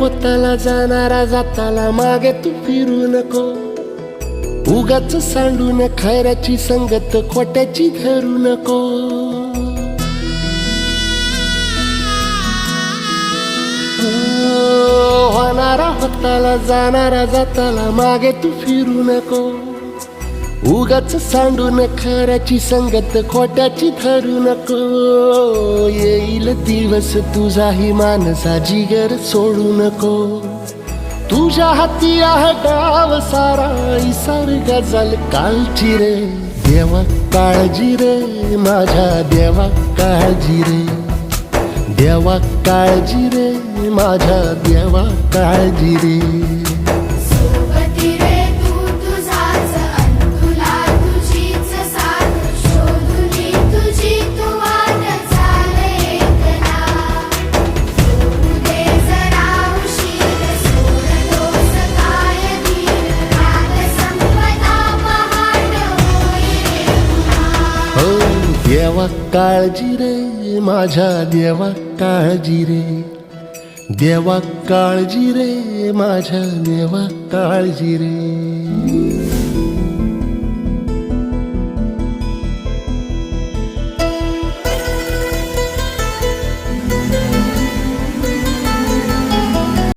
होताला जाणारा जाताला मागे तू फिरू नको, उगाच सांडून खैराची संगत खोट्याची धरू नको. होणारा होताला जाणारा जाताला मागे तू फिरू नको, उगाच सांडून खऱ्याची संगत खोट्याची धरू नको. येईल दिवस तुझाही मानसा जिगर सोडू नको, तुझ्या हाती आहे गाव सारा इसार गजल कालची रे. देवा काळजी रे माझ्या देवा काळजी रे, देवा काळजी रे माझ्या देवा काळजी रे. देवा काळजी रे माझ्या देवा काळजी रे, देवा काळजी रे माझ्या देवा काळजी रे.